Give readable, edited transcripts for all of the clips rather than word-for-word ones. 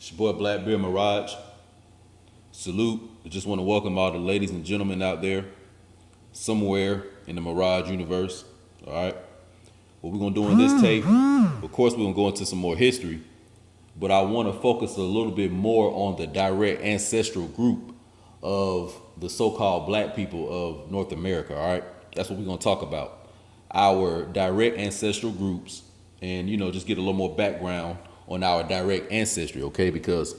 It's your boy Blackbeard Mirage. Salute. I just want to welcome all the ladies and gentlemen out there somewhere in the Mirage universe. All right. What we're going to do in this tape, of course, we're going to go into some more history, but I want to focus a little bit more on the direct ancestral group of the so-called black people of North America. All right. That's what we're going to talk about. Our direct ancestral groups and, just get a little more background on our direct ancestry, okay? Because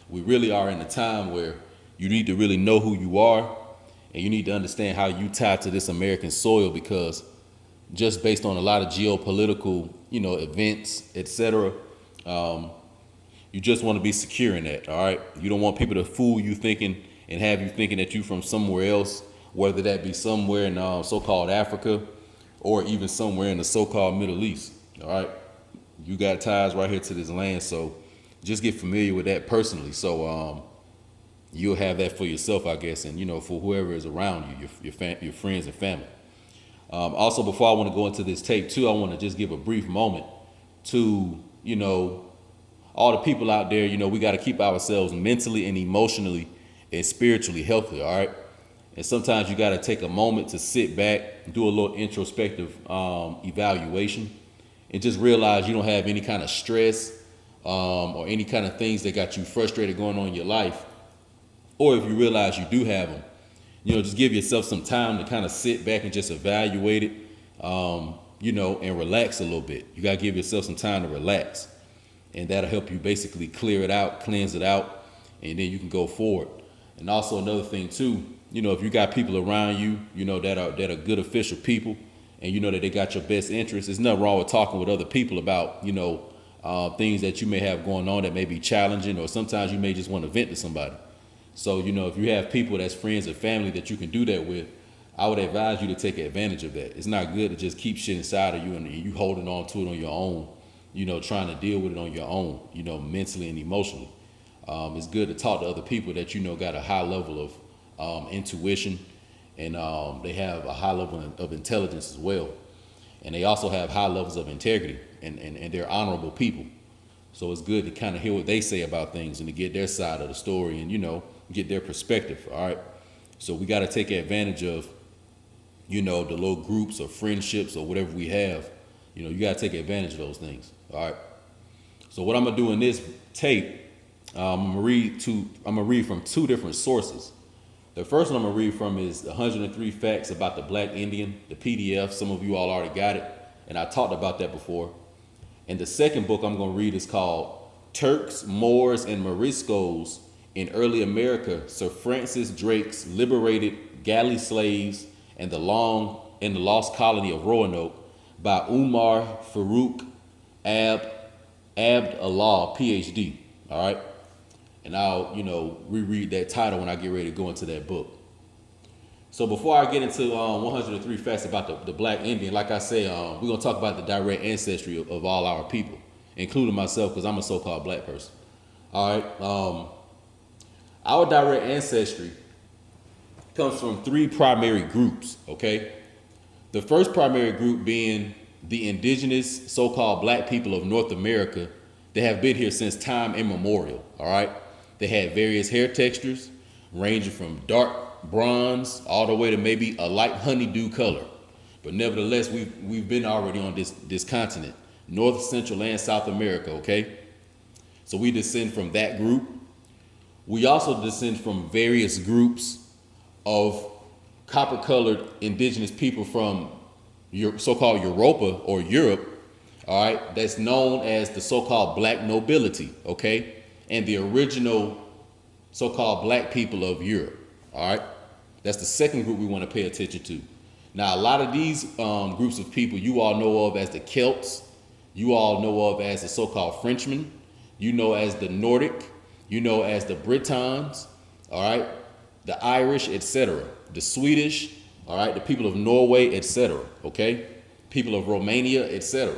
we really are in a time where you need to really know who you are and you need to understand how you tie to this American soil, because just based on a lot of geopolitical, events, etc., you just want to be secure in that, all right? You don't want people to fool you thinking and have you thinking that you from somewhere else, whether that be somewhere in so-called Africa or even somewhere in the so-called Middle East, all right? You got ties right here to this land, so just get familiar with that personally. So you'll have that for yourself, I guess, and for whoever is around you, your friends and family. Also, before I want to go into this tape too, I want to just give a brief moment to all the people out there. We got to keep ourselves mentally and emotionally and spiritually healthy. All right, and sometimes you got to take a moment to sit back, do a little introspective evaluation, and just realize you don't have any kind of stress or any kind of things that got you frustrated going on in your life. Or if you realize you do have them, just give yourself some time to kind of sit back and just evaluate it, and relax a little bit. You got to give yourself some time to relax, and that'll help you basically clear it out, cleanse it out, and then you can go forward. And also another thing too, if you got people around you, that are good official people, and that they got your best interests, there's nothing wrong with talking with other people about, things that you may have going on that may be challenging, or sometimes you may just want to vent to somebody. So, if you have people that's friends and family that you can do that with, I would advise you to take advantage of that. It's not good to just keep shit inside of you and you holding on to it on your own, trying to deal with it on your own, mentally and emotionally. It's good to talk to other people that got a high level of intuition, and they have a high level of intelligence as well. And they also have high levels of integrity, and they're honorable people. So it's good to kind of hear what they say about things and to get their side of the story and, get their perspective, all right? So we got to take advantage of, the little groups or friendships or whatever we have. You got to take advantage of those things, all right? So what I'm going to do in this tape, I'm going to read from two different sources. The first one I'm going to read from is 103 Facts About the Black Indian, the PDF. Some of you all already got it, and I talked about that before. And the second book I'm going to read is called Turks, Moors, and Moriscos in Early America, Sir Francis Drake's Liberated Galley Slaves and the Lost Colony of Roanoke by Umar Farouk Abd Allah, PhD. All right. And I'll, reread that title when I get ready to go into that book. So before I get into 103 Facts About the Black Indian, like I said, we're going to talk about the direct ancestry of all our people, including myself, because I'm a so-called black person. All right. Our direct ancestry comes from three primary groups, okay? The first primary group being the indigenous so-called black people of North America that have been here since time immemorial, all right? They had various hair textures, ranging from dark bronze all the way to maybe a light honeydew color. But nevertheless, we've been already on this continent, North, Central, and South America, okay? So we descend from that group. We also descend from various groups of copper-colored indigenous people from so-called Europa or Europe, all right, that's known as the so-called black nobility, okay, and the original so-called black people of Europe, all right? That's the second group we want to pay attention to. Now, a lot of these groups of people you all know of as the Celts, you all know of as the so-called Frenchmen, you know as the Nordic, you know as the Britons, all right, the Irish, etc., the Swedish, all right, the people of Norway, etc., okay, people of Romania, etc.,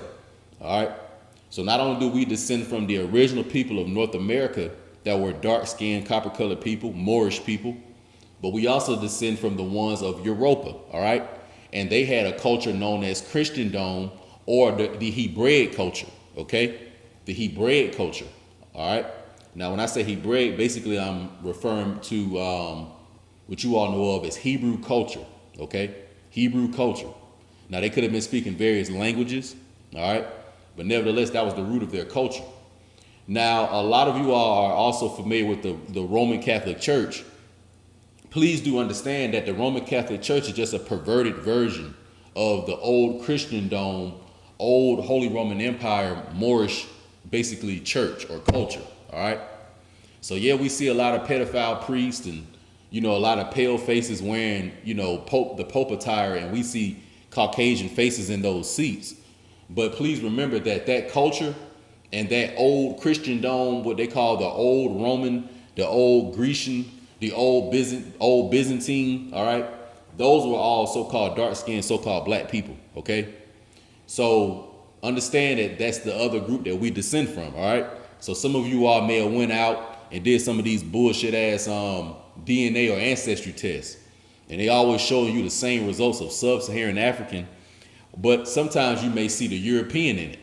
all right. So not only do we descend from the original people of North America that were dark-skinned, copper-colored people, Moorish people, but we also descend from the ones of Europa, all right, and they had a culture known as Christendom, or the Hebraic culture, okay, the Hebraic culture, all right. Now, when I say Hebraic, basically I'm referring to what you all know of as Hebrew culture, okay? Hebrew culture. Now, they could have been speaking various languages, all right? But nevertheless, that was the root of their culture. Now, a lot of you all are also familiar with the Roman Catholic Church. Please do understand that the Roman Catholic Church is just a perverted version of the old Christendom, old Holy Roman Empire, Moorish, basically church or culture, all right? So yeah, we see a lot of pedophile priests and, a lot of pale faces wearing, the Pope attire, and we see Caucasian faces in those seats. But please remember that culture and that old Christendom, what they call the old Roman, the old Grecian, the old Byzantine, all right? Those were all so-called dark-skinned, so-called black people, okay? So understand that that's the other group that we descend from, all right? So some of you all may have went out and did some of these bullshit-ass DNA or ancestry tests, and they always showing you the same results of sub-Saharan African, but sometimes you may see the European in it.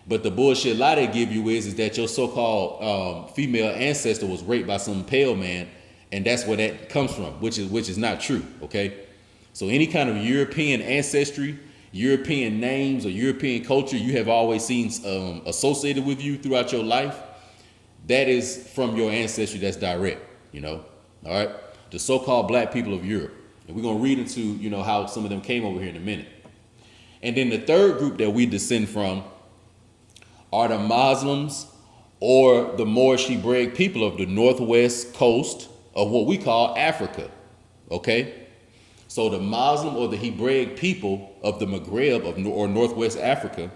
But the bullshit lie they give you is that your so-called female ancestor was raped by some pale man, and that's where that comes from, which is not true, okay? So any kind of European ancestry, European names, or European culture you have always seen associated with you throughout your life, that is from your ancestry that's direct, all right? The so-called black people of Europe. And we're going to read into, how some of them came over here in a minute. And then the third group that we descend from are the Muslims or the Moorish Hebraic people of the northwest coast of what we call Africa, okay? So the Muslim or the Hebraic people of the Maghreb or Northwest Africa,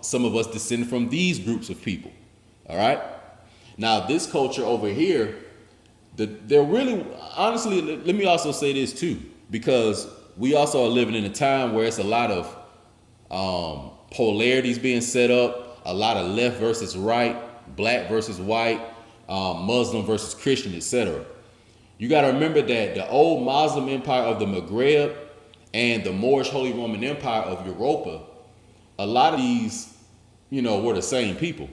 some of us descend from these groups of people, all right? Now this culture over here, they're really, honestly, let me also say this too, because we also are living in a time where it's a lot of polarities being set up, a lot of left versus right, black versus white, Muslim versus Christian, etc. You got to remember that the old Muslim empire of the Maghreb and the Moorish Holy Roman Empire of Europa, a lot of these, were the same people.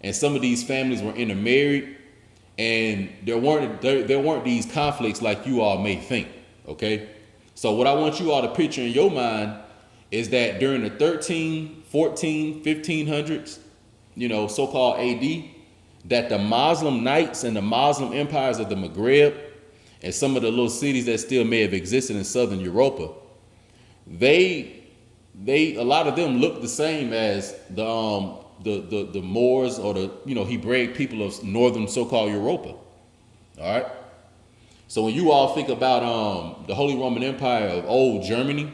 And some of these families were intermarried, and there weren't these conflicts like you all may think, okay? So what I want you all to picture in your mind is that during the 13, 14, 1500s, so-called AD, that the Muslim knights and the Muslim empires of the Maghreb and some of the little cities that still may have existed in southern Europa, a lot of them look the same as the Moors or the Hebraic people of northern so-called Europa. All right. So when you all think about the Holy Roman Empire of old Germany,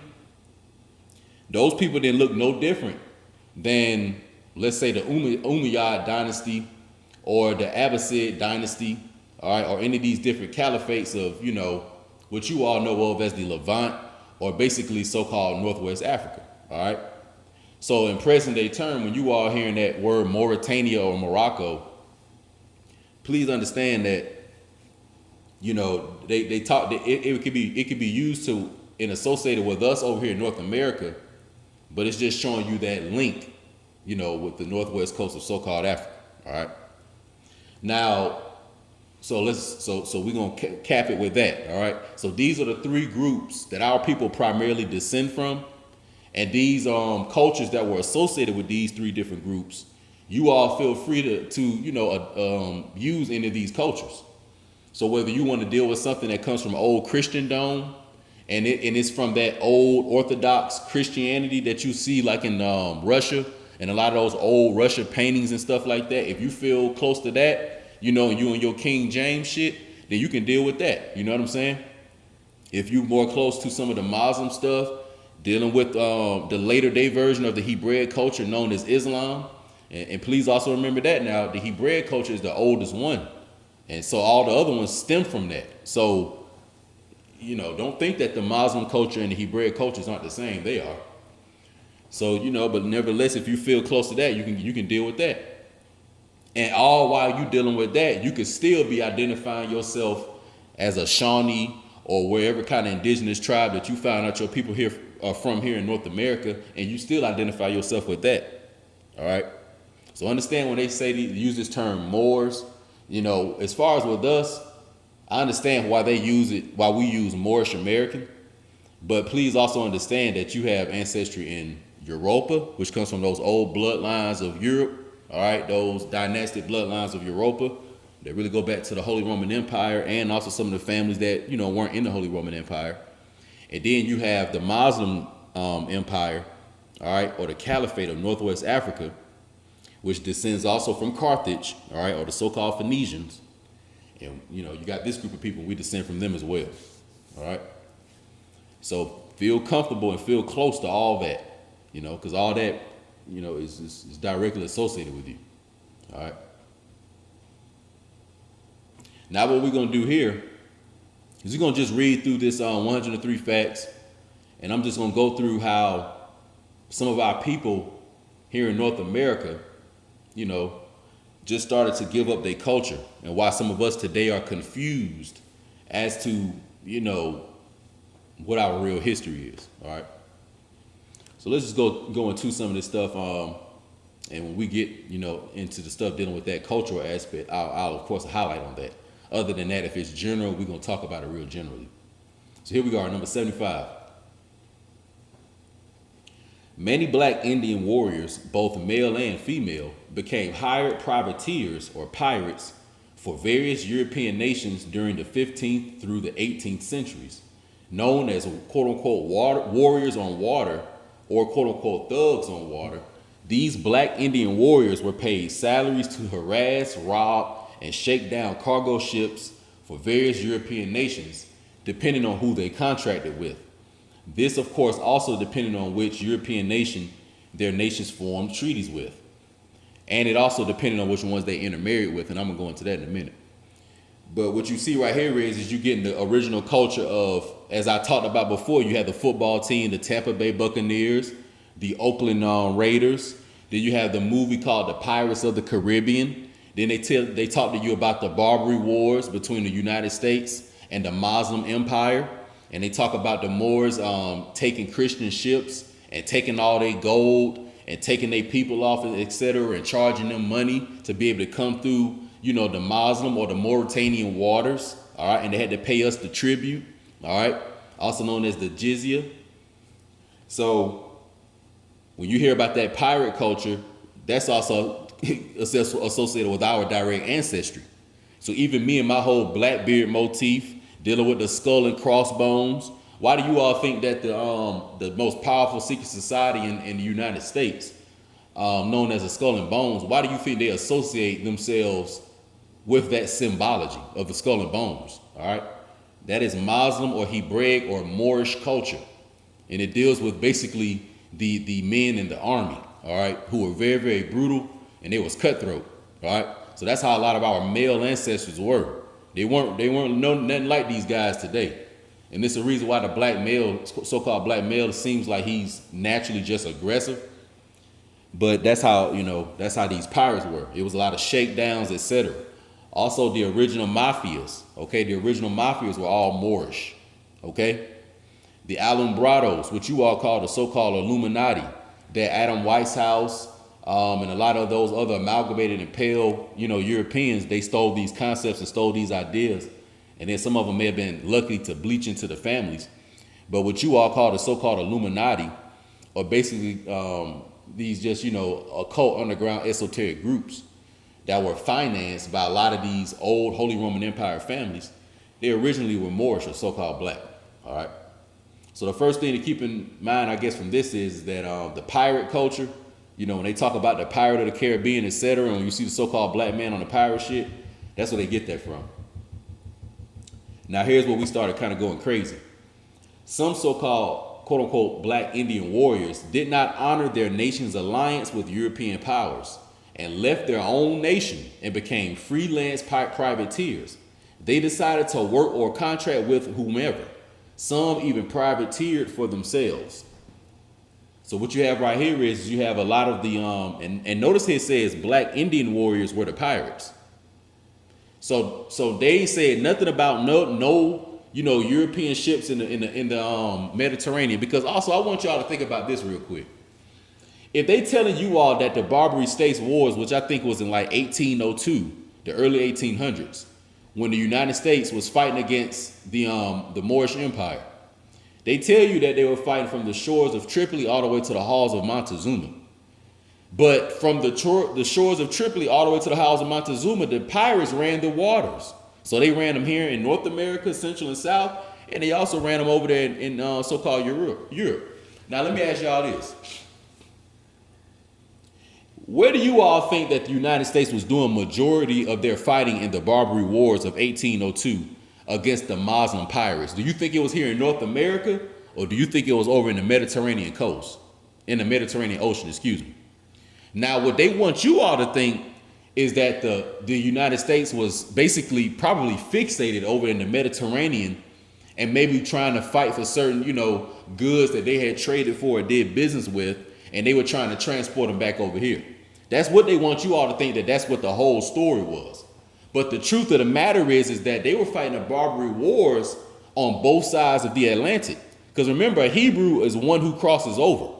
those people didn't look no different than, let's say, the Umayyad dynasty or the Abbasid dynasty, all right, or any of these different caliphates of, what you all know of as the Levant, or basically so-called Northwest Africa, all right? So in present day term, when you all hearing that word Mauritania or Morocco, please understand that, they talk that it could be used to and associated with us over here in North America, but it's just showing you that link, with the northwest coast of so-called Africa, all right? Now, so we're gonna cap it with that, all right? So these are the three groups that our people primarily descend from, and these cultures that were associated with these three different groups. You all feel free to use any of these cultures. So whether you want to deal with something that comes from old Christendom, and it's from that old Orthodox Christianity that you see like in Russia and a lot of those old Russia paintings and stuff like that. If you feel close to that, and you and your King James shit, then you can deal with that. You know what I'm saying? If you're more close to some of the Muslim stuff, dealing with the later day version of the Hebraic culture known as Islam, and please also remember that now, the Hebraic culture is the oldest one. And so all the other ones stem from that. So, don't think that the Muslim culture and the Hebraic cultures aren't the same. They are. So, but nevertheless, if you feel close to that, you can deal with that. And all while you dealing with that, you can still be identifying yourself as a Shawnee or wherever kind of indigenous tribe that you found out your people here are from here in North America, and you still identify yourself with that. All right. So understand when they say they use this term Moors, as far as with us, I understand why they use it, why we use Moorish American. But please also understand that you have ancestry in Europa, which comes from those old bloodlines of Europe. All right, those dynastic bloodlines of Europa that really go back to the Holy Roman Empire, and also some of the families that weren't in the Holy Roman Empire. And then you have the Muslim Empire, all right, or the Caliphate of Northwest Africa, which descends also from Carthage, all right, or the so-called Phoenicians. And you got this group of people, we descend from them as well. All right. So feel comfortable and feel close to all that, because all that, is directly associated with you. All right. Now what we're gonna do here is we're gonna just read through this 103 facts, and I'm just gonna go through how some of our people here in North America, just started to give up their culture, and why some of us today are confused as to, what our real history is. All right. So let's just go into some of this stuff. And when we get, into the stuff dealing with that cultural aspect, I'll of course highlight on that. Other than that, if it's general, we're going to talk about it real generally. So here we go, number 75. Many black Indian warriors, both male and female, became hired privateers or pirates for various European nations during the 15th through the 18th centuries, known as quote-unquote warriors on water or quote-unquote thugs on water. These black Indian warriors were paid salaries to harass, rob, and shake down cargo ships for various European nations, depending on who they contracted with. This, of course, also depended on which European nation their nations formed treaties with. And it also depended on which ones they intermarried with, and I'm going to go into that in a minute. But what you see right here is you getting the original culture of, as I talked about before, you had the football team, the Tampa Bay Buccaneers, the Oakland Raiders. Then you have the movie called The Pirates of the Caribbean. Then they talk to you about the Barbary Wars between the United States and the Muslim Empire. And they talk about the Moors taking Christian ships and taking all their gold and taking their people off, et cetera, and charging them money to be able to come through, the Muslim or the Mauritanian waters, all right? And they had to pay us the tribute, all right? Also known as the jizya. So when you hear about that pirate culture, that's also associated with our direct ancestry. So even me and my whole Blackbeard motif, dealing with the skull and crossbones. Why do you all think that the most powerful secret society in the United States, known as the Skull and Bones, why do you think they associate themselves with that symbology of the skull and bones? All right, that is Muslim or Hebraic or Moorish culture, and it deals with basically the men in the army. All right, who were very, very brutal, and they was cutthroat. All right, so that's how a lot of our male ancestors were. They weren't nothing like these guys today. And this is the reason why the black male, so-called black male, seems like he's naturally just aggressive. But that's how these pirates were. It was a lot of shakedowns, etc. Also, the original mafias, okay? The original mafias were all Moorish, okay? The Alumbrados, which you all call the so-called Illuminati, that Adam Weishaupt, and a lot of those other amalgamated and pale, Europeans, they stole these concepts and stole these ideas. And then some of them may have been lucky to bleach into the families. But what you all call the so-called Illuminati are basically these just, occult underground esoteric groups that were financed by a lot of these old Holy Roman Empire families. They originally were Moorish or so-called black, all right? So the first thing to keep in mind, I guess, from this is that the pirate culture, when they talk about the Pirate of the Caribbean, et cetera, and when you see the so-called black man on the pirate shit, that's where they get that from. Now, here's where we started kind of going crazy. Some so-called, quote-unquote, black Indian warriors did not honor their nation's alliance with European powers and left their own nation and became freelance privateers. They decided to work or contract with whomever. Some even privateered for themselves. So what you have right here is you have a lot of the, and notice here it says black Indian warriors were the pirates. So they said nothing about no European ships in the Mediterranean, because also I want y'all to think about this real quick. If they telling you all that the Barbary States Wars, which I think was in like 1802, the early 1800s, when the United States was fighting against the Moorish Empire, they tell you that they were fighting from the shores of Tripoli all the way to the halls of Montezuma. But from the shores of Tripoli all the way to the halls of Montezuma, the pirates ran the waters. So they ran them here in North America, Central and South, and they also ran them over there in so-called Europe. Now let me ask y'all this. Where do you all think that the United States was doing majority of their fighting in the Barbary Wars of 1802 against the Muslim pirates? Do you think it was here in North America, or do you think it was over in the Mediterranean coast, in the Mediterranean Ocean, excuse me? Now, what they want you all to think is that the United States was basically probably fixated over in the Mediterranean and maybe trying to fight for certain, goods that they had traded for or did business with, and they were trying to transport them back over here. That's what they want you all to think, that's what the whole story was. But the truth of the matter is that they were fighting the Barbary Wars on both sides of the Atlantic. Because remember, a Hebrew is one who crosses over.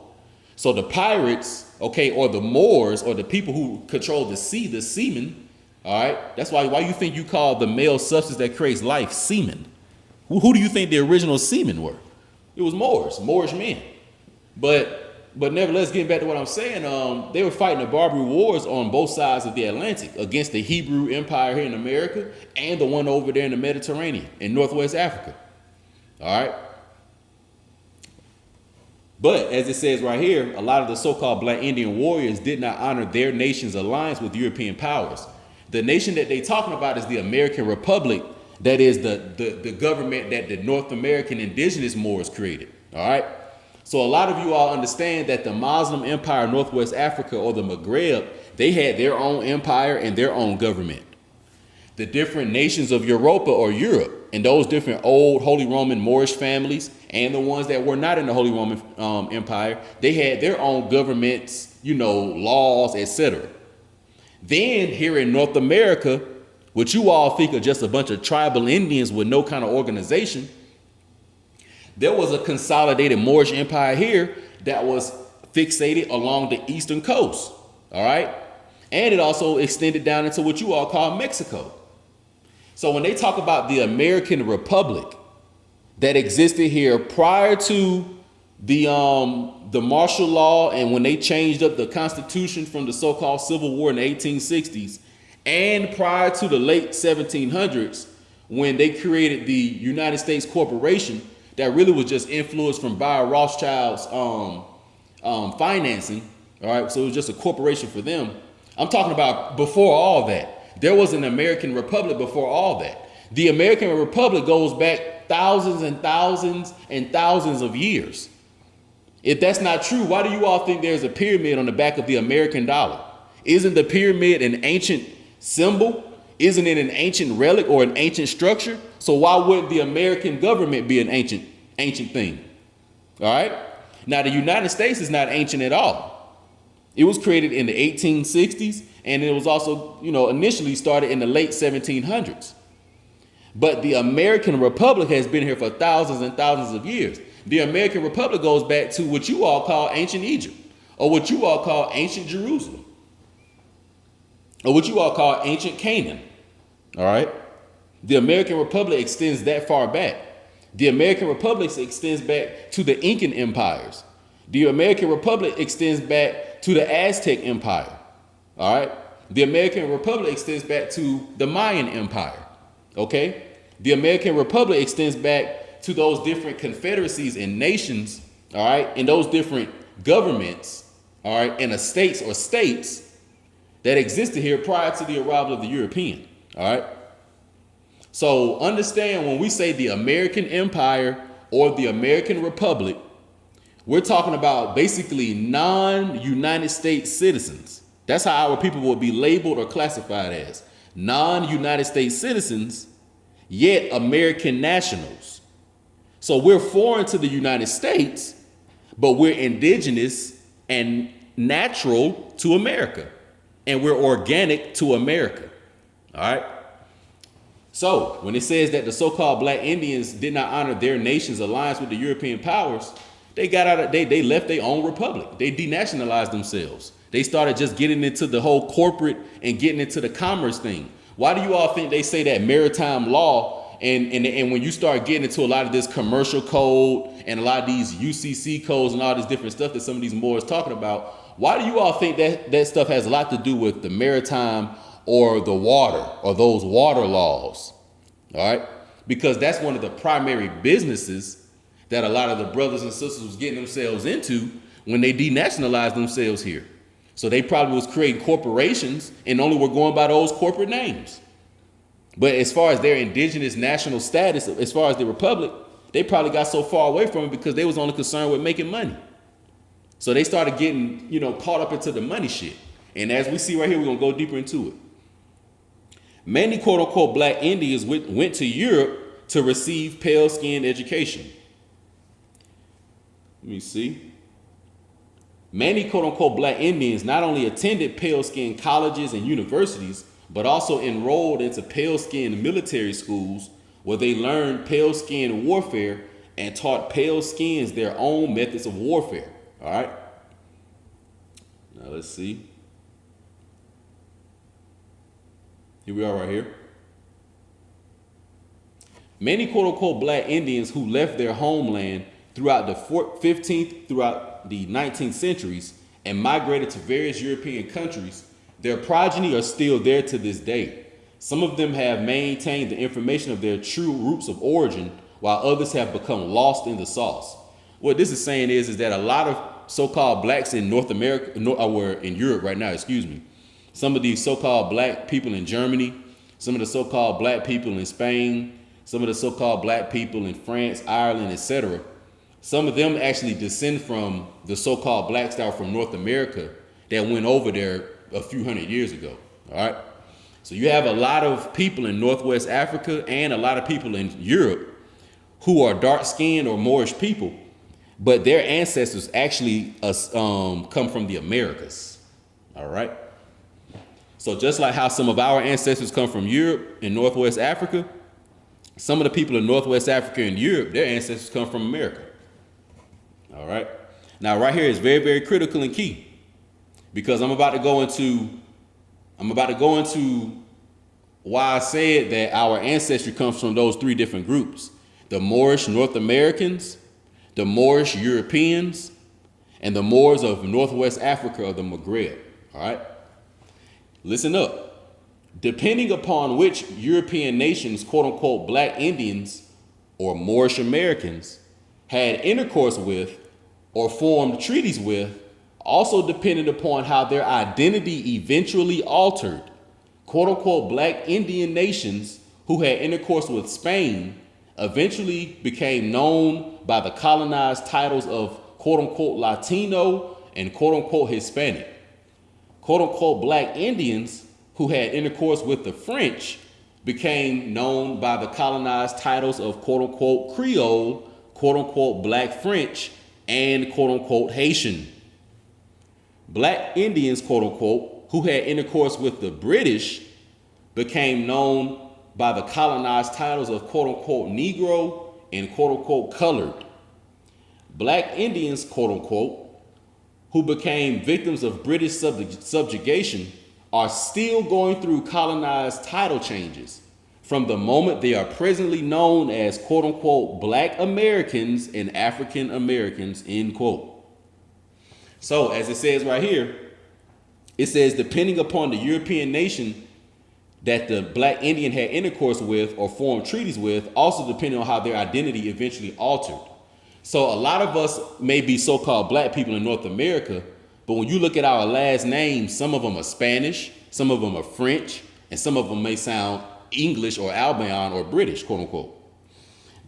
So the pirates, or the Moors, or the people who control the sea, the seamen, all right? That's why you think you call the male substance that creates life seamen. Who do you think the original seamen were? It was Moorish men. But nevertheless, getting back to what I'm saying, they were fighting the Barbary Wars on both sides of the Atlantic against the Hebrew Empire here in America and the one over there in the Mediterranean, in Northwest Africa. All right? But as it says right here, a lot of the so-called Black Indian warriors did not honor their nation's alliance with European powers. The nation that they're talking about is the American Republic, that is the government that the North American indigenous Moors created. All right? So a lot of you all understand that the Muslim Empire of Northwest Africa, or the Maghreb, they had their own empire and their own government. The different nations of Europa or Europe, and those different old Holy Roman Moorish families, and the ones that were not in the Holy Roman Empire, they had their own governments, laws, etc. Then here in North America, what you all think are just a bunch of tribal Indians with no kind of organization, there was a consolidated Moorish Empire here that was fixated along the eastern coast, all right? And it also extended down into what you all call Mexico. So when they talk about the American Republic that existed here prior to the martial law, and when they changed up the Constitution from the so-called Civil War in the 1860s, and prior to the late 1700s, when they created the United States Corporation, that really was just influenced from Bayer Rothschild's financing, all right? So it was just a corporation for them. I'm talking about before all that. There was an American Republic before all that. The American Republic goes back thousands and thousands and thousands of years. If that's not true, why do you all think there's a pyramid on the back of the American dollar? Isn't the pyramid an ancient symbol? Isn't it an ancient relic or an ancient structure? So why wouldn't the American government be an ancient thing? All right? Now, the United States is not ancient at all. It was created in the 1860s, and it was also, initially started in the late 1700s. But the American Republic has been here for thousands and thousands of years. The American Republic goes back to what you all call ancient Egypt, or what you all call ancient Jerusalem, or what you all call ancient Canaan. All right? The American Republic extends that far back. The American Republic extends back to the Incan empires. The American Republic extends back to the Aztec Empire. All right? The American Republic extends back to the Mayan Empire. Okay? The American Republic extends back to those different confederacies and nations, all right, and those different governments, all right, and estates or states that existed here prior to the arrival of the European, all right? So understand, when we say the American Empire or the American Republic, we're talking about basically non-United States citizens. That's how our people will be labeled or classified as non-United States citizens, yet American nationals. So we're foreign to the United States, but we're indigenous and natural to America, and we're organic to America. All right? So when it says that the so-called Black Indians did not honor their nation's alliance with the European powers, they left their own republic. They denationalized themselves. They started just getting into the whole corporate and getting into the commerce thing. Why do you all think they say that maritime law and when you start getting into a lot of this commercial code and a lot of these UCC codes and all this different stuff that some of these Moors talking about, why do you all think that stuff has a lot to do with the maritime or the water or those water laws? All right, because that's one of the primary businesses that a lot of the brothers and sisters was getting themselves into when they denationalized themselves here. So they probably was creating corporations and only were going by those corporate names. But as far as their indigenous national status, as far as the republic, they probably got so far away from it because they was only concerned with making money. So they started getting, caught up into the money shit. And as we see right here, we're gonna go deeper into it. Many quote unquote black Indians went to Europe to receive pale skin education. Let me see. Many quote unquote black Indians not only attended pale skin colleges and universities, but also enrolled into pale skin military schools where they learned pale skin warfare and taught pale skins their own methods of warfare. All right. Now let's see. Here we are right here. Many quote unquote black Indians who left their homeland throughout the 15th, throughout the 19th centuries and migrated to various European countries, their progeny are still there to this day. Some of them have maintained the information of their true roots of origin, while others have become lost in the sauce. What this is saying is that a lot of so-called blacks in North America, or in Europe right now, some of these so-called black people in Germany, some of the so-called black people in Spain, some of the so-called black people in France, Ireland, etc. Some of them actually descend from the so-called blacks that were from North America that went over there a few hundred years ago. All right. So you have a lot of people in Northwest Africa and a lot of people in Europe who are dark-skinned or Moorish people, but their ancestors actually come from the Americas. All right. So just like how some of our ancestors come from Europe and Northwest Africa, some of the people in Northwest Africa and Europe, their ancestors come from America. All right. Now, right here is very, very critical and key, because I'm about to go into why I said that our ancestry comes from those three different groups: the Moorish North Americans, the Moorish Europeans, and the Moors of Northwest Africa or the Maghreb. All right. Listen up. Depending upon which European nations, quote unquote, black Indians or Moorish Americans had intercourse with or formed treaties with, also depended upon how their identity eventually altered. Quote unquote, black Indian nations who had intercourse with Spain eventually became known by the colonized titles of quote unquote Latino and quote unquote Hispanic. Quote unquote black Indians who had intercourse with the French became known by the colonized titles of quote unquote Creole, quote unquote black French, and quote unquote Haitian. Black Indians, quote unquote, who had intercourse with the British became known by the colonized titles of quote unquote Negro and quote unquote colored. Black Indians, quote unquote, who became victims of British subjugation are still going through colonized title changes from the moment they are presently known as quote unquote black Americans and African Americans, end quote. So as it says right here, it says depending upon the European nation that the black Indian had intercourse with or formed treaties with, also depending on how their identity eventually altered. So a lot of us may be so-called black people in North America, but when you look at our last names, some of them are Spanish, some of them are French, and some of them may sound English or Albion or British, quote unquote.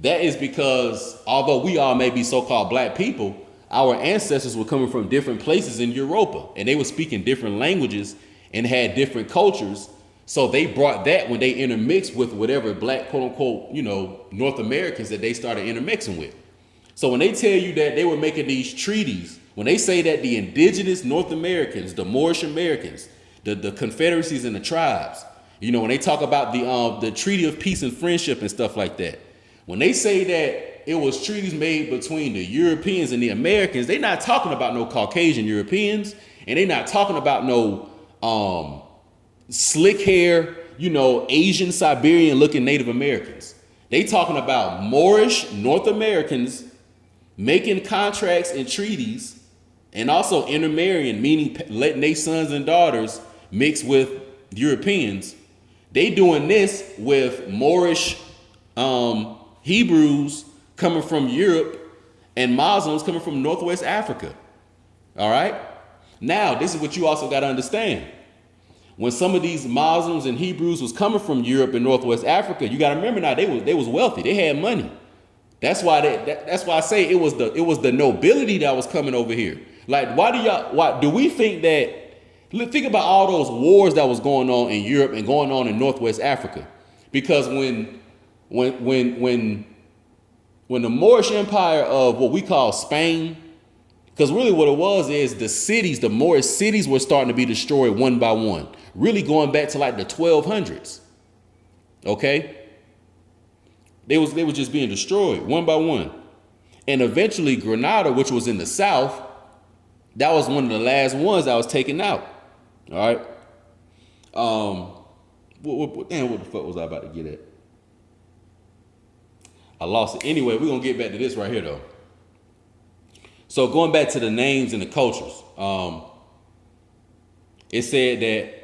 That is because although we all may be so-called black people, our ancestors were coming from different places in Europa, and they were speaking different languages and had different cultures. So they brought that when they intermixed with whatever black, quote unquote, North Americans that they started intermixing with. So when they tell you that they were making these treaties, when they say that the indigenous North Americans, the Moorish Americans, the confederacies and the tribes, when they talk about the Treaty of Peace and Friendship and stuff like that, when they say that it was treaties made between the Europeans and the Americans. They're not talking about no Caucasian Europeans, and they're not talking about no slick hair, Asian Siberian looking Native Americans. They talking about Moorish North Americans making contracts and treaties, and also intermarrying, meaning letting their sons and daughters mix with Europeans. They doing this with Moorish Hebrews coming from Europe and Muslims coming from Northwest Africa. All right. Now, this is what you also got to understand. When some of these Muslims and Hebrews was coming from Europe and Northwest Africa, you got to remember now they was wealthy. They had money. That's why that's why I say it was the nobility that was coming over here. Like, why do we think that? Think about all those wars that was going on in Europe and going on in Northwest Africa, because when the Moorish Empire of what we call Spain, because really what it was is the Moorish cities were starting to be destroyed one by one, really going back to like the 1200s. Okay, they was just being destroyed one by one, and eventually Granada, which was in the south, that was one of the last ones that was taken out. All right. What the fuck was I about to get at? I lost it. Anyway, we're gonna get back to this right here though. So going back to the names and the cultures, it said that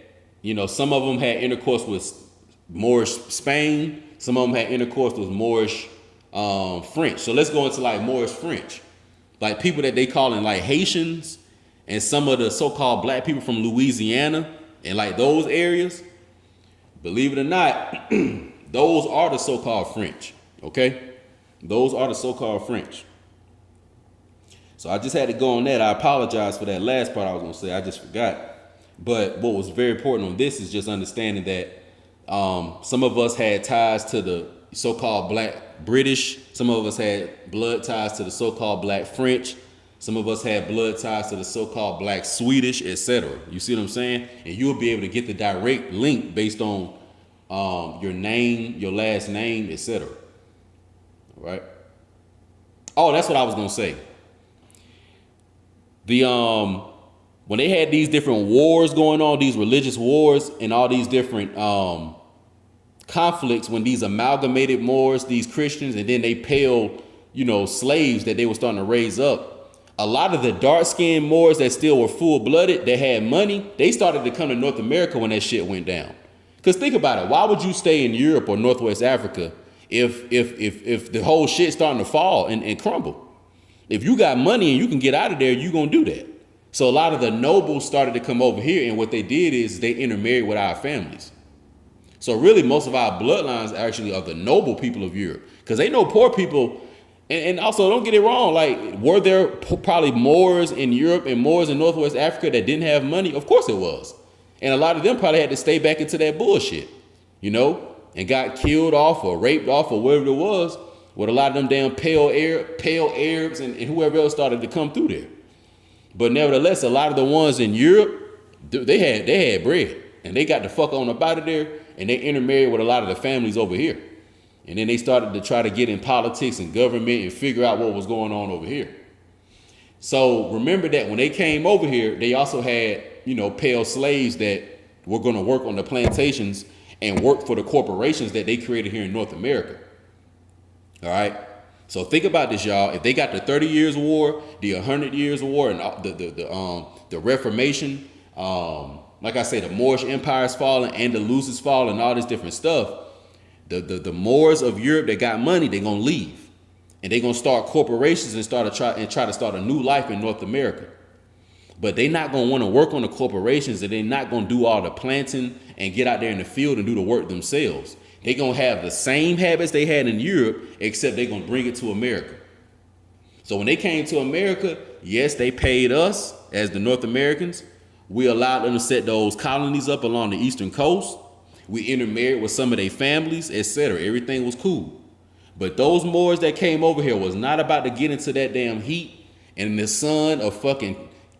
some of them had intercourse with Moorish Spain, some of them had intercourse with Moorish French. So let's go into like Moorish French, like people that they calling like Haitians, and some of the so-called black people from Louisiana and like those areas. Believe it or not, those are the so-called French. Okay, those are the so-called French. So I just had to go on that. I apologize for that last part I was gonna say. I just forgot. But what was very important on this is just understanding that some of us had ties to the so-called black British. Some of us had blood ties to the so-called black French. Some of us had blood ties to the so-called black Swedish, etc. You see what I'm saying? And you'll be able to get the direct link based on your name, your last name, etc. All right. Oh, that's what I was gonna say. When they had these different wars going on, these religious wars and all these different conflicts, when these amalgamated Moors, these Christians, and then they paled, slaves that they were starting to raise up. A lot of the dark-skinned Moors that still were full-blooded, that had money, they started to come to North America when that shit went down. Because think about it, why would you stay in Europe or Northwest Africa if the whole shit's starting to fall and crumble? If you got money and you can get out of there, you're going to do that. So a lot of the nobles started to come over here, and what they did is they intermarried with our families. So really most of our bloodlines actually are the noble people of Europe, because they know poor people. And also, don't get it wrong, like, were there probably Moors in Europe and Moors in Northwest Africa that didn't have money? Of course it was. And a lot of them probably had to stay back into that bullshit, and got killed off or raped off or whatever it was, with a lot of them damn pale Arabs and whoever else started to come through there. But nevertheless, a lot of the ones in Europe, they had bread, and they got the fuck on up out of there, and they intermarried with a lot of the families over here. And then they started to try to get in politics and government and figure out what was going on over here. So remember that when they came over here, they also had, pale slaves that were going to work on the plantations and work for the corporations that they created here in North America. All right. So think about this, y'all. If they got the 30 Years' War, the 100 Years' War, and the Reformation, like I say, the Moorish Empire is falling, Andalus is falling, and all this different stuff. The Moors of Europe that got money, they're gonna leave, and they're gonna start corporations and try to start a new life in North America. But they're not gonna want to work on the corporations, and they're not gonna do all the planting and get out there in the field and do the work themselves. They're gonna have the same habits they had in Europe, except they're gonna bring it to America. So when they came to America, yes, they paid us as the North Americans. We allowed them to set those colonies up along the eastern coast. We intermarried with some of their families, etc. Everything was cool. But those Moors that came over here was not about to get into that damn heat and the sun of fucking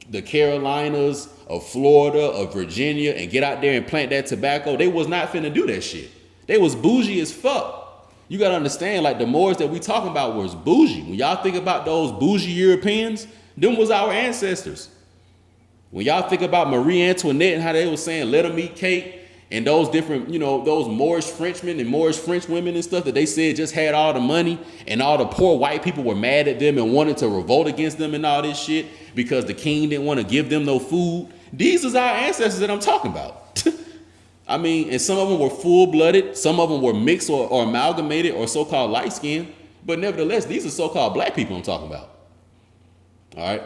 the Carolinas, of Florida, of Virginia, and get out there and plant that tobacco. They was not finna do that shit. They was bougie as fuck. You got to understand, like, the Moors that we talking about was bougie. When y'all think about those bougie Europeans, them was our ancestors. When y'all think about Marie Antoinette and how they was saying, let them eat cake, and those different, those Moorish Frenchmen and Moorish French women and stuff that they said just had all the money, and all the poor white people were mad at them and wanted to revolt against them and all this shit because the king didn't want to give them no food. These is our ancestors that I'm talking about. I mean, and some of them were full-blooded, some of them were mixed or amalgamated or so-called light-skinned, but nevertheless, these are so-called black people I'm talking about. All right?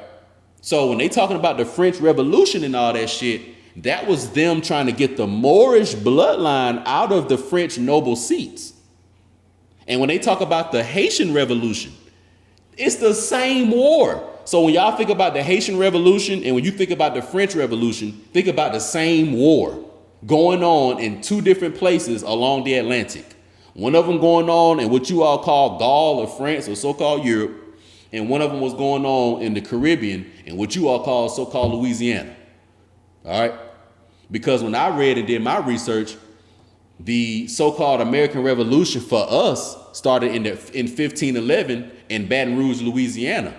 So when they talking about the French Revolution and all that shit, that was them trying to get the Moorish bloodline out of the French noble seats. And when they talk about the Haitian Revolution, it's the same war. So when y'all think about the Haitian Revolution and when you think about the French Revolution, think about the same war going on in two different places along the Atlantic. One of them going on in what you all call Gaul or France or so-called Europe, and one of them was going on in the Caribbean in what you all call so-called Louisiana. All right? Because when I read and did my research, the so-called American Revolution for us started in 1511 in Baton Rouge, Louisiana.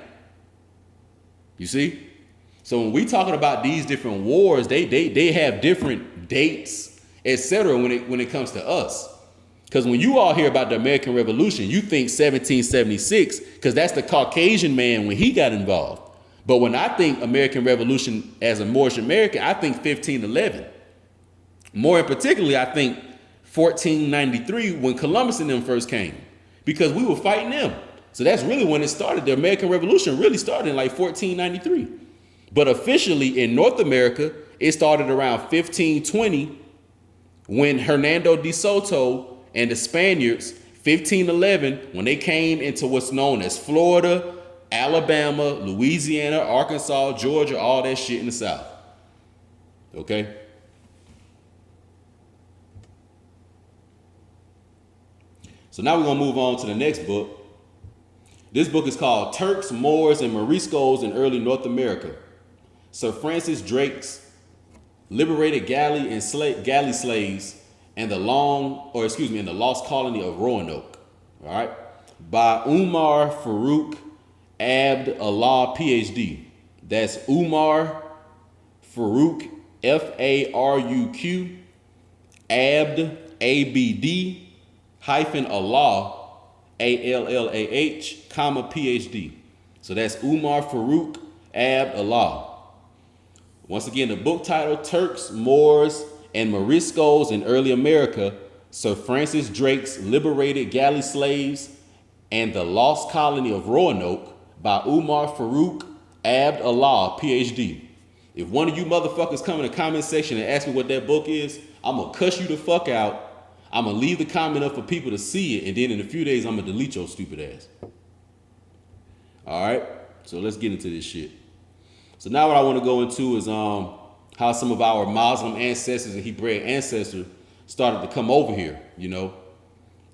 You see? So when we talking about these different wars, they have different dates, etc. when it comes to us. Because when you all hear about the American Revolution, you think 1776, because that's the Caucasian man when he got involved. But when I think American Revolution as a Moorish American, I think 1511. More in particularly, I think 1493 when Columbus and them first came, because we were fighting them. So that's really when it started. The American Revolution really started in like 1493. But officially in North America, it started around 1520 when Hernando de Soto and the Spaniards, 1511, when they came into what's known as Florida, Alabama, Louisiana, Arkansas, Georgia, all that shit in the South. Okay? So now we're going to move on to the next book. This book is called Turks, Moors, and Moriscos in Early North America. Sir Francis Drake's liberated galley slaves and the lost colony of Roanoke. All right, by Umar Farouk Abd Allah, PhD. That's Umar Farouk, Faruq, Abd, Abd, hyphen Allah, ALLAH, comma, PhD. So that's Umar Farouk Abd Allah. Once again, the book title, Turks, Moors, and Moriscos in Early America, Sir Francis Drake's Liberated Galley Slaves and the Lost Colony of Roanoke by Umar Farouk Abd Allah, PhD. If one of you motherfuckers come in the comment section and ask me what that book is, I'm going to cuss you the fuck out. I'm going to leave the comment up for people to see it, and then in a few days, I'm going to delete your stupid ass. All right? So let's get into this shit. So now what I want to go into is how some of our Muslim ancestors and Hebraic ancestors started to come over here,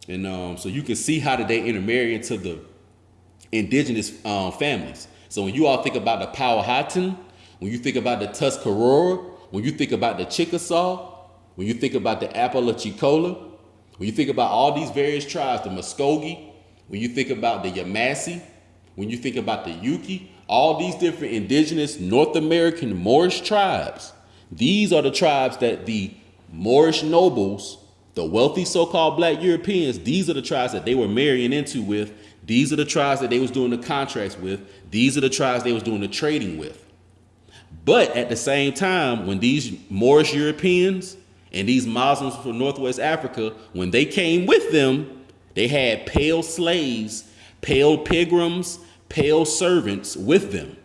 And so you can see how did they intermarry into the indigenous families. So when you all think about the Powhatan, when you think about the Tuscarora, when you think about the Chickasaw, when you think about the Apalachicola, when you think about all these various tribes, the Muskogee, when you think about the Yamasee, when you think about the Yuki, all these different indigenous North American Moorish tribes, these are the tribes that the Moorish nobles, the wealthy so-called black Europeans, these are the tribes that they were marrying into with. These are the tribes that they was doing the contracts with. These are the tribes they was doing the trading with. But at the same time, when these Moorish Europeans and these Muslims from Northwest Africa, when they came with them, they had pale slaves, pale pilgrims, pale servants with them,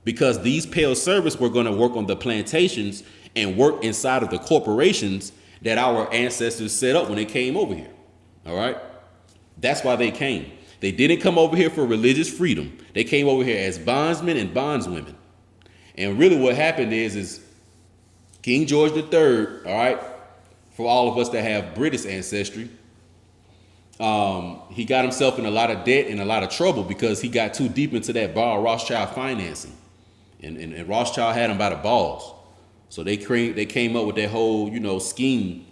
because these pale servants were going to work on the plantations and work inside of the corporations that our ancestors set up when they came over here. All right. That's why they came. They didn't come over here for religious freedom. They came over here as bondsmen and bondswomen. And really what happened is King George III, all right, for all of us that have British ancestry, he got himself in a lot of debt and a lot of trouble because he got too deep into that Rothschild financing. And Rothschild had him by the balls. So they came up with that whole, scheme,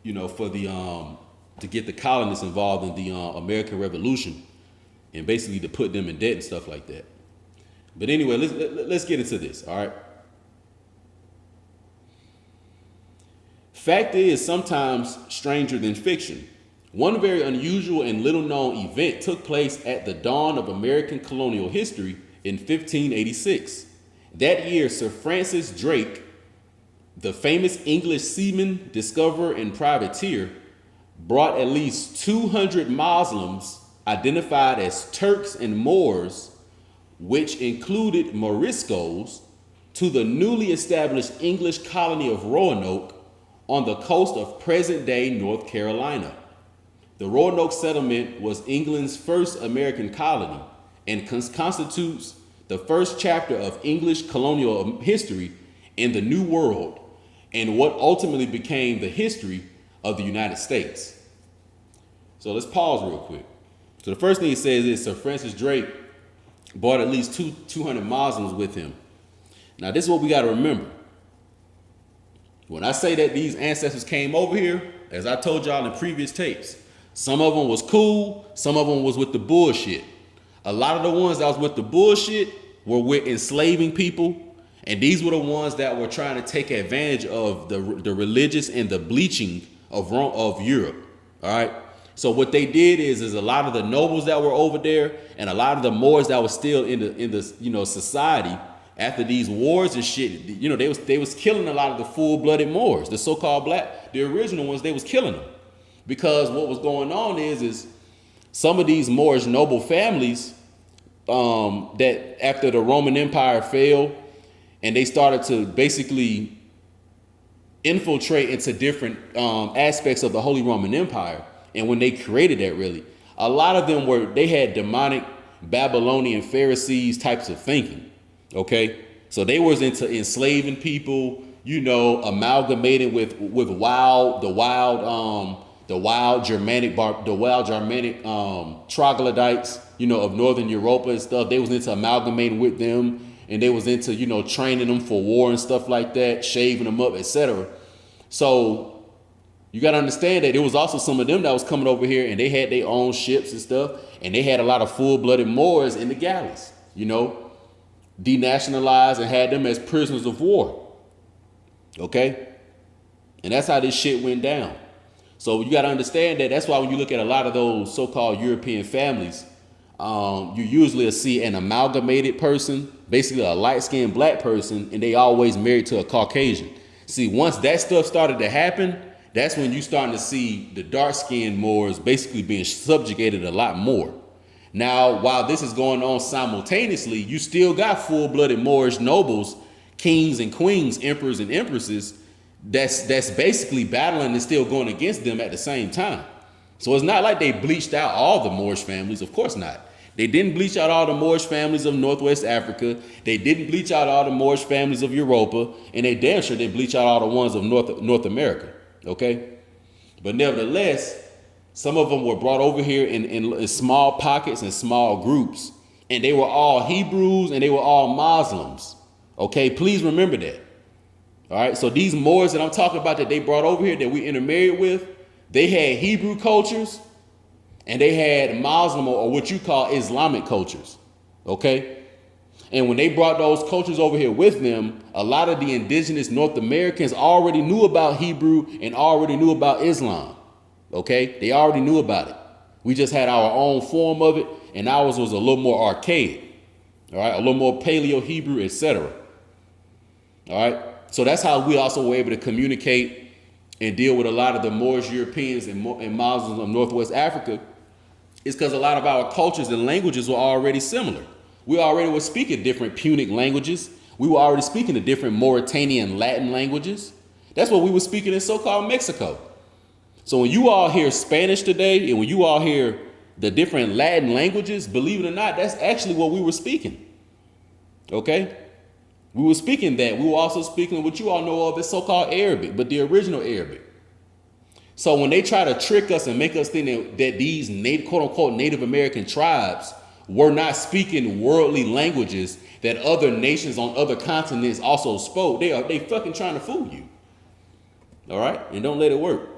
for the to get the colonists involved in the American Revolution, and basically to put them in debt and stuff like that. But anyway, let's get into this, all right? Fact is sometimes stranger than fiction. One very unusual and little known event took place at the dawn of American colonial history in 1586. That year, Sir Francis Drake, the famous English seaman, discoverer, and privateer, brought at least 200 Muslims identified as Turks and Moors, which included Moriscos, to the newly established English colony of Roanoke on the coast of present-day North Carolina. The Roanoke settlement was England's first American colony and constitutes the first chapter of English colonial history in the New World and what ultimately became the history of the United States. So let's pause real quick. So the first thing it says is Sir Francis Drake brought at least 200 Muslims with him. Now this is what we got to remember. When I say that these ancestors came over here, as I told y'all in previous tapes, some of them was cool, some of them was with the bullshit. A lot of the ones that was with the bullshit were with enslaving people, and these were the ones that were trying to take advantage of the religious and the bleaching of Europe. All right. So what they did is a lot of the nobles that were over there and a lot of the Moors that were still in the society after these wars and shit, they was killing a lot of the full-blooded Moors, the so-called the original ones. They was killing them because what was going on is some of these Moorish noble families that after the Roman Empire fell and they started to basically infiltrate into different aspects of the Holy Roman Empire. And when they created that, really, a lot of them they had demonic Babylonian Pharisees types of thinking. Okay, so they was into enslaving people, amalgamating with the wild Germanic troglodytes, of Northern Europa and stuff. They was into amalgamating with them, and they was into, training them for war and stuff like that, shaving them up, etc. So you got to understand that there was also some of them that was coming over here and they had their own ships and stuff, and they had a lot of full-blooded Moors in the galleys, denationalized and had them as prisoners of war. Okay? And that's how this shit went down. So you got to understand that. That's why when you look at a lot of those so-called European families, you usually see an amalgamated person, basically a light-skinned black person, and they always married to a Caucasian. See, once that stuff started to happen, that's when you starting to see the dark-skinned Moors basically being subjugated a lot more. Now, while this is going on simultaneously, you still got full-blooded Moorish nobles, kings and queens, emperors and empresses, that's basically battling and still going against them at the same time. So it's not like they bleached out all the Moorish families. Of course not. They didn't bleach out all the Moorish families of Northwest Africa. They didn't bleach out all the Moorish families of Europa. And they damn sure didn't bleach out all the ones of North America. Okay? But nevertheless, some of them were brought over here in small pockets and small groups. And they were all Hebrews and they were all Muslims. Okay? Please remember that. All right? So these Moors that I'm talking about that they brought over here that we intermarried with, they had Hebrew cultures and they had Muslim or what you call Islamic cultures. Okay? And when they brought those cultures over here with them, a lot of the indigenous North Americans already knew about Hebrew and already knew about Islam. Okay? They already knew about it. We just had our own form of it, and ours was a little more archaic. All right? A little more Paleo Hebrew, etc. All right? So that's how we also were able to communicate and deal with a lot of the Moorish Europeans and Muslims of Northwest Africa. It's because a lot of our cultures and languages were already similar. We already were speaking different Punic languages. We were already speaking the different Mauritanian Latin languages. That's what we were speaking in so-called Mexico. So when you all hear Spanish today and when you all hear the different Latin languages, believe it or not, that's actually what we were speaking. Okay? We were speaking that. We were also speaking what you all know of as so-called Arabic, but the original Arabic. So when they try to trick us and make us think that these quote-unquote Native American tribes were not speaking worldly languages that other nations on other continents also spoke, they fucking trying to fool you. All right? And don't let it work.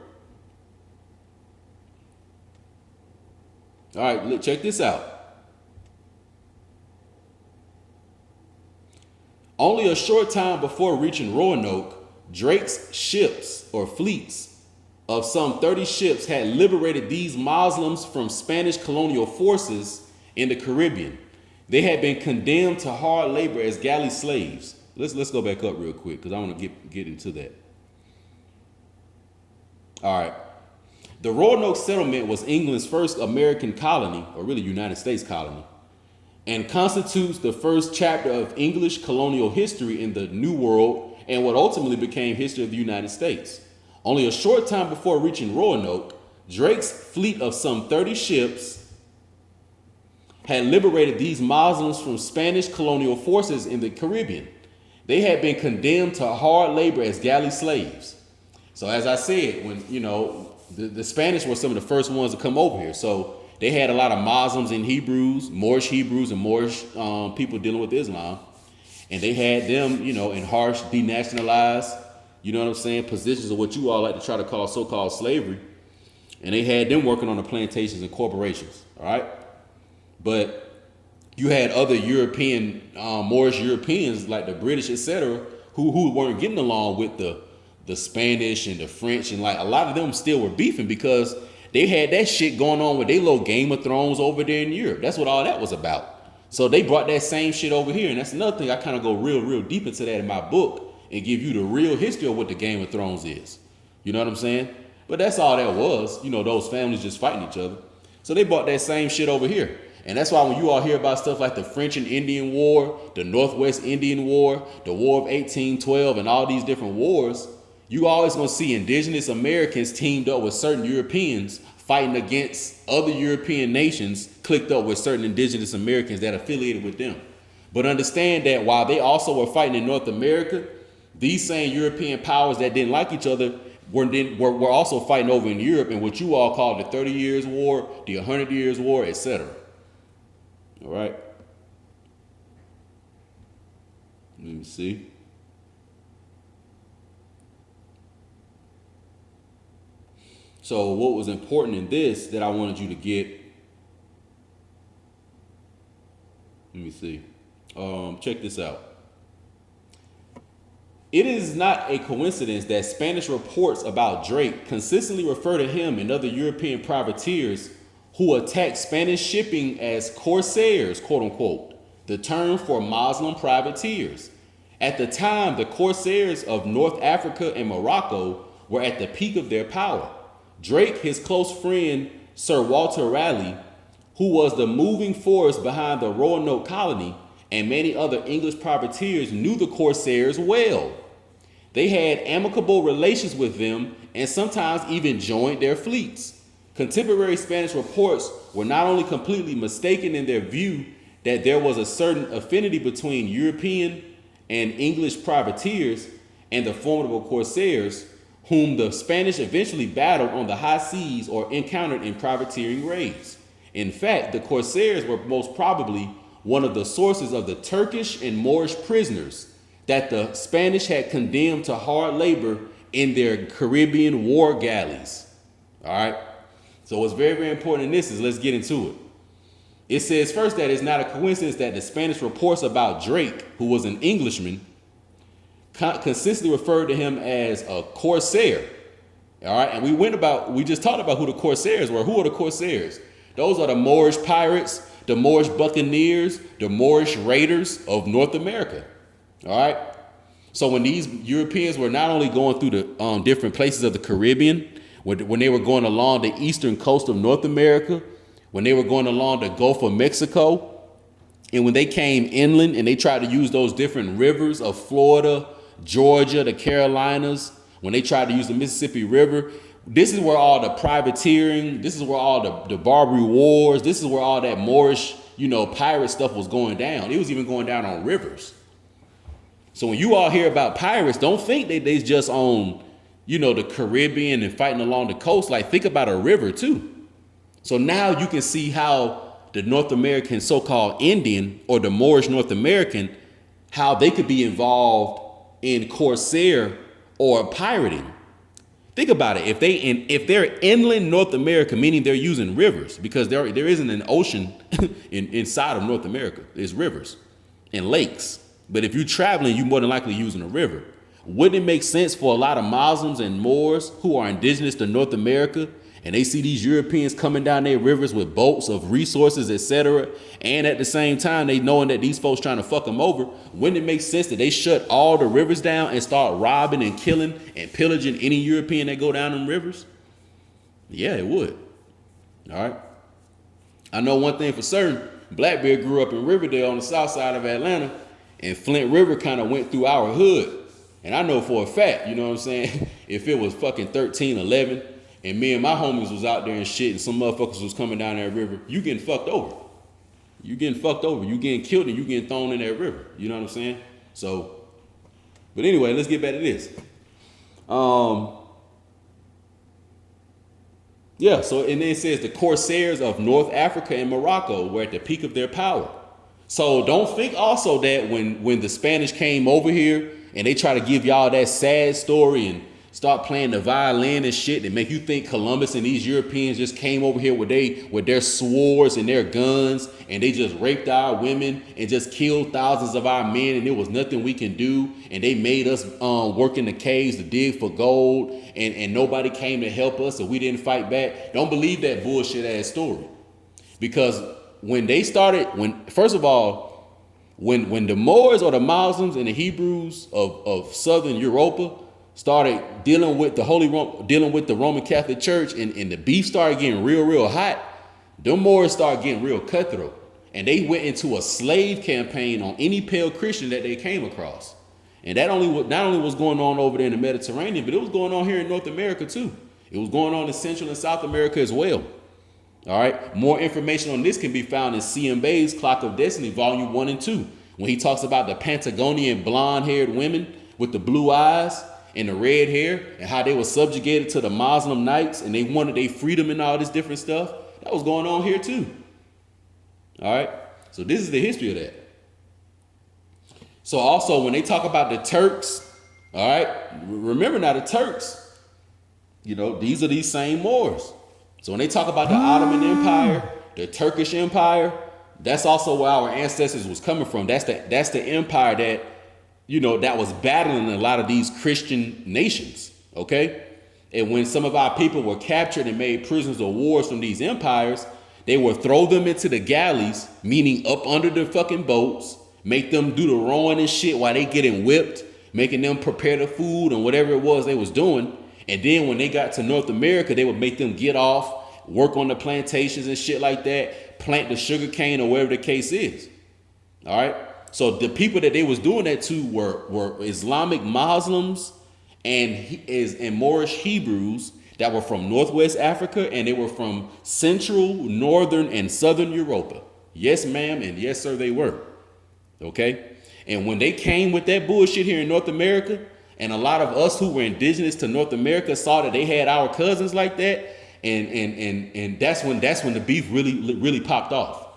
All right, check this out. Only a short time before reaching Roanoke, Drake's ships or fleets of some 30 ships had liberated these Muslims from Spanish colonial forces in the Caribbean. They had been condemned to hard labor as galley slaves. Let's go back up real quick because I want to get into that. All right. The Roanoke settlement was England's first American colony, or really United States colony, and constitutes the first chapter of English colonial history in the New World and what ultimately became history of the United States. Only a short time before reaching Roanoke, Drake's fleet of some 30 ships had liberated these Muslims from Spanish colonial forces in the Caribbean. They had been condemned to hard labor as galley slaves. So as I said, when, the Spanish were some of the first ones to come over here. So they had a lot of Muslims and Hebrews, Moorish Hebrews and Moorish people dealing with Islam. And they had them, in harsh, denationalized, positions of what you all like to try to call so-called slavery. And they had them working on the plantations and corporations, all right? But you had other European, Moorish Europeans like the British, etc., who weren't getting along with the Spanish and the French. And like a lot of them still were beefing because they had that shit going on with their little Game of Thrones over there in Europe. That's what all that was about. So they brought that same shit over here. And that's another thing. I kind of go real deep into that in my book and give you the real history of what the Game of Thrones is. You know what I'm saying? But that's all that was, those families just fighting each other. So they brought that same shit over here. And that's why when you all hear about stuff like the French and Indian War, the Northwest Indian War, the War of 1812, and all these different wars, you always gonna see indigenous Americans teamed up with certain Europeans fighting against other European nations, clicked up with certain indigenous Americans that affiliated with them. But understand that while they also were fighting in North America, these same European powers that didn't like each other were also fighting over in Europe in what you all call the 30 Years' War, the 100 Years' War, etc. All right. Let me see. So what was important in this that I wanted you to get, let me see. Check this out. It is not a coincidence that Spanish reports about Drake consistently refer to him and other European privateers who attacked Spanish shipping as corsairs, quote unquote, the term for Muslim privateers. At the time, the corsairs of North Africa and Morocco were at the peak of their power. Drake, his close friend, Sir Walter Raleigh, who was the moving force behind the Roanoke colony, and many other English privateers knew the corsairs well. They had amicable relations with them and sometimes even joined their fleets. Contemporary Spanish reports were not only completely mistaken in their view that there was a certain affinity between European and English privateers and the formidable corsairs, whom the Spanish eventually battled on the high seas or encountered in privateering raids. In fact, the corsairs were most probably one of the sources of the Turkish and Moorish prisoners that the Spanish had condemned to hard labor in their Caribbean war galleys. All right. So what's very, very important in this is let's get into it. It says first that it's not a coincidence that the Spanish reports about Drake, who was an Englishman, consistently referred to him as a corsair. All right. And we just talked about who the corsairs were. Who are the corsairs? Those are the Moorish pirates, the Moorish buccaneers, the Moorish raiders of North America. All right. So when these Europeans were not only going through the different places of the Caribbean, when they were going along the eastern coast of North America, when they were going along the Gulf of Mexico, and when they came inland and they tried to use those different rivers of Florida, Georgia, the Carolinas, when they tried to use the Mississippi River, this is where all the privateering, this is where all the Barbary wars, this is where all that Moorish, pirate stuff was going down. It was even going down on rivers. So when you all hear about pirates, don't think they just on, the Caribbean and fighting along the coast. Like, think about a river too. So now you can see how the North American so-called Indian or the Moorish North American, how they could be involved in corsair or pirating. Think about it. If they're inland North America, meaning they're using rivers, because there isn't an ocean inside of North America. There's rivers and lakes. But if you're traveling, you're more than likely using a river. Wouldn't it make sense for a lot of Muslims and Moors who are indigenous to North America, and they see these Europeans coming down their rivers with boats of resources, etc., and at the same time they knowing that these folks trying to fuck them over, wouldn't it make sense that they shut all the rivers down and start robbing and killing and pillaging any European that go down them rivers? Yeah, it would. All right. I know one thing for certain. Blackbeard grew up in Riverdale on the south side of Atlanta, and Flint River kind of went through our hood. And I know for a fact, you know what I'm saying, if it was fucking 13, 11, and me and my homies was out there and shit, and some motherfuckers was coming down that river, you getting fucked over. You getting fucked over. You getting killed and you getting thrown in that river. You know what I'm saying? So, but anyway, let's get back to this. Yeah, so and then it says the corsairs of North Africa and Morocco were at the peak of their power. So don't think also that when the Spanish came over here and they try to give y'all that sad story and start playing the violin and shit and make you think Columbus and these Europeans just came over here with their swords and their guns and they just raped our women and just killed thousands of our men and there was nothing we can do and they made us work in the caves to dig for gold and nobody came to help us so we didn't fight back. Don't believe that bullshit ass story. Because when they started, first of all, when the Moors or the Muslims and the Hebrews of Southern Europa started dealing with the Roman Catholic Church and the beef started getting real hot, them Moors started getting real cutthroat. And they went into a slave campaign on any pale Christian that they came across. And that not only was going on over there in the Mediterranean, but it was going on here in North America too. It was going on in Central and South America as well. All right. More information on this can be found in C.M. Bay's Clock of Destiny, Volume 1 and 2, when he talks about the Patagonian blonde-haired women with the blue eyes and the red hair and how they were subjugated to the Muslim knights and they wanted their freedom and all this different stuff. That was going on here too. All right. So this is the history of that. So also when they talk about the Turks, all right, remember now the Turks, these are these same Moors. So when they talk about the Ottoman Empire, the Turkish Empire, that's also where our ancestors was coming from. That's the empire that, that was battling a lot of these Christian nations, okay? And when some of our people were captured and made prisoners of war from these empires, they would throw them into the galleys, meaning up under the fucking boats, make them do the rowing and shit while they getting whipped, making them prepare the food and whatever it was they was doing. And then when they got to North America, they would make them get off, work on the plantations and shit like that, plant the sugar cane or whatever the case is. All right. So the people that they was doing that to were Islamic Muslims and Moorish Hebrews that were from Northwest Africa, and they were from Central, Northern, and Southern Europa. Yes, ma'am, and yes, sir, they were. Okay. And when they came with that bullshit here in North America, and a lot of us who were indigenous to North America saw that they had our cousins like that, and that's when the beef really popped off.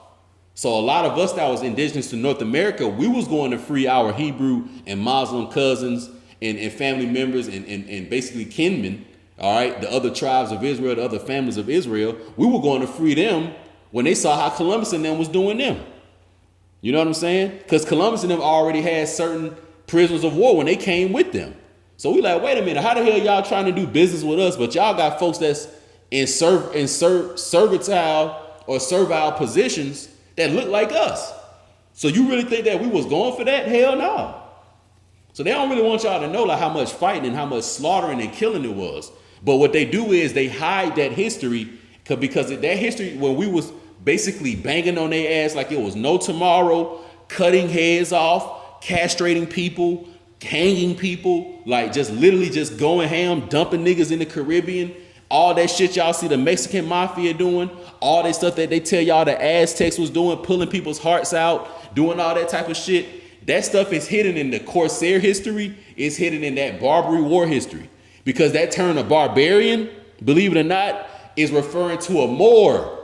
So a lot of us that was indigenous to North America, we was going to free our Hebrew and Muslim cousins and family members and basically kinmen, all right, the other tribes of Israel, the other families of Israel. We were going to free them when they saw how Columbus and them was doing them. You know what I'm saying? Because Columbus and them already had certain prisoners of war when they came with them. So we like, wait a minute, how the hell y'all trying to do business with us, but y'all got folks that's in servile or servile positions that look like us. So you really think that we was going for that? Hell no. So they don't really want y'all to know like how much fighting and how much slaughtering and killing it was. But what they do is they hide that history because that history, when we was basically banging on their ass like it was no tomorrow, cutting heads off, castrating people, hanging people, like just literally just going ham, dumping niggas in the Caribbean, all that shit y'all see the Mexican mafia doing, all that stuff that they tell y'all the Aztecs was doing, pulling people's hearts out, doing all that type of shit. That stuff is hidden in the Corsair history, is hidden in that Barbary war history. Because that term of barbarian, believe it or not, is referring to a Moor.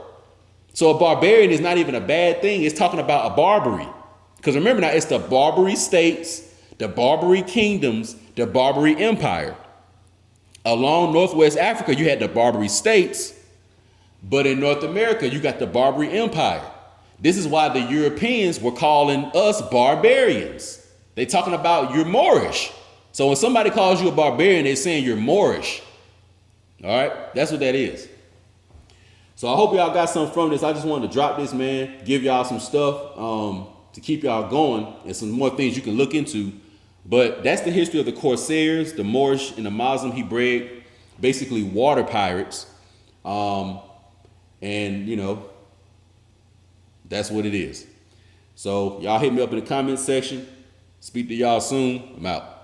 So a barbarian is not even a bad thing. It's talking about a Barbary. Because remember now, it's the Barbary states, the Barbary kingdoms, the Barbary Empire. Along Northwest Africa, you had the Barbary states, but in North America, you got the Barbary Empire. This is why the Europeans were calling us barbarians. They talking about you're Moorish. So when somebody calls you a barbarian, they're saying you're Moorish. All right, that's what that is. So I hope y'all got something from this. I just wanted to drop this, man, give y'all some stuff to keep y'all going and some more things you can look into. But that's the history of the Corsairs, the Moorish and the Muslim Hebraic, basically water pirates. And, you know, that's what it is. So y'all hit me up in the comment section. Speak to y'all soon. I'm out.